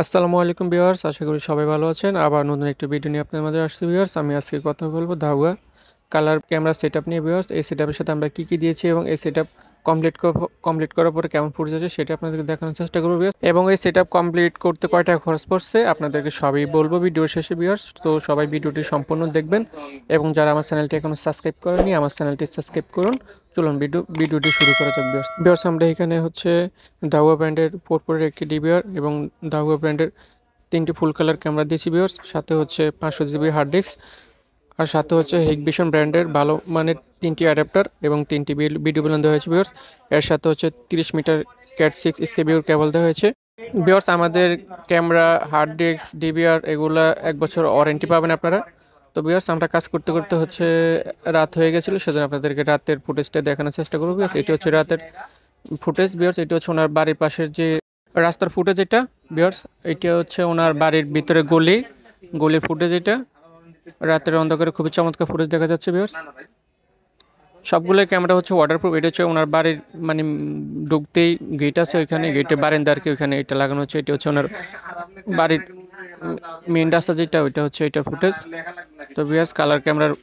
আসসালামু আলাইকুম ভিউয়ার্স, আশা করি সবাই ভালো আছেন। আবার নতুন একটি ভিডিও নিয়ে আপনাদের মাঝে আসছি ভিউয়ার্স। আমি আজকে কথা বলবো ধাউয়া কালার ক্যামেরা সেটআপ নিয়ে ভিউয়ার্স। এই সেটআপের সাথে আমরা কি দিয়েছি এবং এই সেটআপ কমপ্লিট করার পরে কেমন ফুটেজ আছে সেটা আপনাদেরকে দেখানোর চেষ্টা করবো ভিউয়ার্স। এবং এই সেটআপ কমপ্লিট করতে কয় টাকা খরচ পড়ছে আপনাদেরকে সবই বলবো ভিডিওর শেষে ভিউয়ার্স। তো সবাই ভিডিওটি সম্পূর্ণ দেখবেন এবং যারা আমার চ্যানেলটি এখনো সাবস্ক্রাইব করেনি আমার চ্যানেলটি সাবস্ক্রাইব করুন। চলুন ভিডিওটি শুরু করা যাক ভিউয়ার্স। ভিউয়ার্স, আমরা এখানে হচ্ছে দাহুয়া ব্র্যান্ডের পোর্টপোরের একটি ডিবিআর এবং দাহুয়া ব্র্যান্ডের 3টি ফুল কালার ক্যামেরা দিয়েছি ভিউয়ার্স। সাথে হচ্ছে 500 জিবি হার্ড ডিস্ক, আর সাথে হচ্ছে হিকভিশন ব্র্যান্ডের ভালো মানের 3টি অ্যাডাপ্টার এবং 3টি ভিডিও বেলুন দেওয়া হয়েছে ভিউয়ার্স। এর সাথে হচ্ছে 30 মিটার ক্যাট 6 স্কেবিউর কেবল দেওয়া হয়েছে ভিউয়ার্স। আমাদের ক্যামেরা, হার্ড ডিস্ক, ডিবিআর এগুলা 1 বছর ওয়ারেন্টি পাবেন আপনারা। তো ভিউয়ার্স, আমরা কাজ করতে করতে হচ্ছে রাত হয়ে গেছিলো, সেজন্য আপনাদেরকে রাতের ফুটেজটা দেখানোর চেষ্টা করবো ভিউয়ার্স। এটি হচ্ছে রাতের ফুটেজ ভিউয়ার্স। এটি হচ্ছে ওনার বাড়ির পাশের যে রাস্তার ফুটেজ এটা ভিউয়ার্স। এটা হচ্ছে ওনার বাড়ির ভিতরে গলির ফুটেজ এটা। রাতের অন্ধকারে খুবই চমৎকার ফুটেজ দেখা যাচ্ছে ভিউয়ার্স। সবগুলো ক্যামেরা হচ্ছে ওয়াটারপ্রুফ। এটা হচ্ছে ওনার বাড়ির মানে ঢুকতেই গেট আছে, ওইখানে গেটে বারান্দার কি ওইখানে এটা লাগানো হচ্ছে। এটা হচ্ছে ওনার বাড়ির মেইন রাস্তা যেটা, ওইটা হচ্ছে এটার ফুটেজ। তো ভিউয়ার্স, কালার ক্যামেরার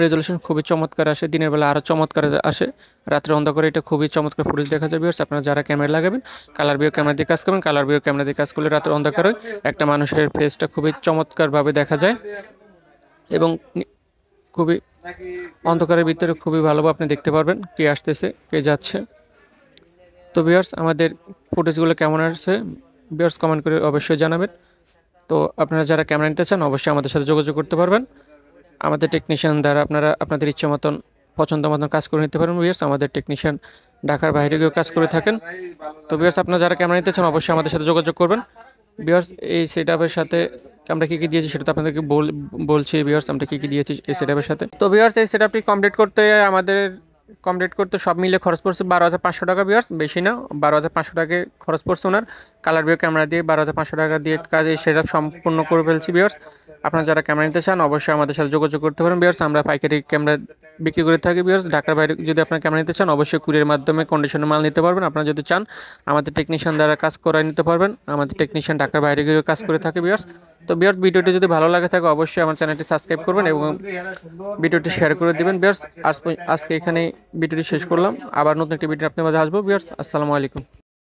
রেজলিউশন খুবই চমৎকার আসে, দিনের বেলা আরও চমৎকার আসে। রাত্রে অন্ধকারে এটা খুবই চমৎকার ফুটেজ দেখা যায় ভিউয়ার্স। আপনারা যারা ক্যামেরা লাগাবেন কালার ভিউ ক্যামেরা দিয়ে কাজ করবেন। কালার ভিউ ক্যামেরা দিয়ে কাজ করলে রাতের অন্ধকারে একটা মানুষের ফেসটা খুবই চমৎকারভাবে দেখা যায় এবং খুবই অন্ধকারের ভিতরে খুবই ভালোভাবে আপনি দেখতে পারবেন কে আসতেছে কে যাচ্ছে। তো ভিউয়ার্স, আমাদের ফুটেজগুলো কেমন আসছে ভিউয়ার্স কমেন্ট করে অবশ্যই জানাবেন। তো আপনারা যারা ক্যামেরা নিতে চান অবশ্যই আমাদের সাথে যোগাযোগ করতে পারবেন। আমাদের টেকনিশিয়ান দ্বারা আপনারা আপনাদের ইচ্ছে মতন পছন্দ মতন কাজ করে নিতে পারবেন ভিউয়ার্স। আমাদের টেকনিশিয়ান ঢাকার বাইরে গিয়েও কাজ করে থাকেন। তো ভিউয়ার্স, আপনারা যারা ক্যামেরা নিতে চান অবশ্যই আমাদের সাথে যোগাযোগ করবেন ভিউয়ার্স। এই সেটআপের সাথে আমরা কী দিয়েছি সেটা তো আপনাদেরকে বলছি ভিউয়ার্স, আমরা কী দিয়েছি এই সেটআপের সাথে। তো ভিউয়ার্স, এই সেটআপটি কমপ্লিট করতে সব মিলে খরচ পড়ছে 12,500 টাকা ভিউয়ার্স, বেশি না। 12,500 টাকা খরচ পড়ছে ওনার কালার ভিউ ক্যামেরা দিয়ে। 12,500 টাকা দিয়ে কাজ এই সেটআপ সম্পূর্ণ করে ফেলছি ভিউয়ার্স। আপনারা যারা ক্যামেরা নিতে চান অবশ্যই আমাদের সাথে যোগাযোগ করতে পারেন ভিউয়ার্স। আমরা পাইকারি ক্যামেরা বিক্রি করে থাকি ভিউয়ার্স। ঢাকার বাইরে যদি আপনারা ক্যামেরা নিতে চান অবশ্যই কুরিয়ার মাধ্যমে কন্ডিশনে মাল নিতে পারবেন। আপনারা যদি চান আমাদের টেকনিশিয়ান দ্বারা কাজ করাই নিতে পারবেন। আমাদের টেকনিশিয়ান ঢাকার বাইরে গিয়ে কাজ করে থাকে ভিউয়ার্স। তো ভিউয়ার্স, ভিডিওটি যদি ভালো লাগে থাকে অবশ্যই আমার চ্যানেলটি সাবস্ক্রাইব করবেন এবং ভিডিওটি শেয়ার করে দিবেন ভিউয়ার্স। আজকে এখানে ভিডিওটি শেষ করলাম। আবার নতুন একটি ভিডিও আপনাদের মাঝে আসবো ভিউয়ার্স। আসসালামু আলাইকুম।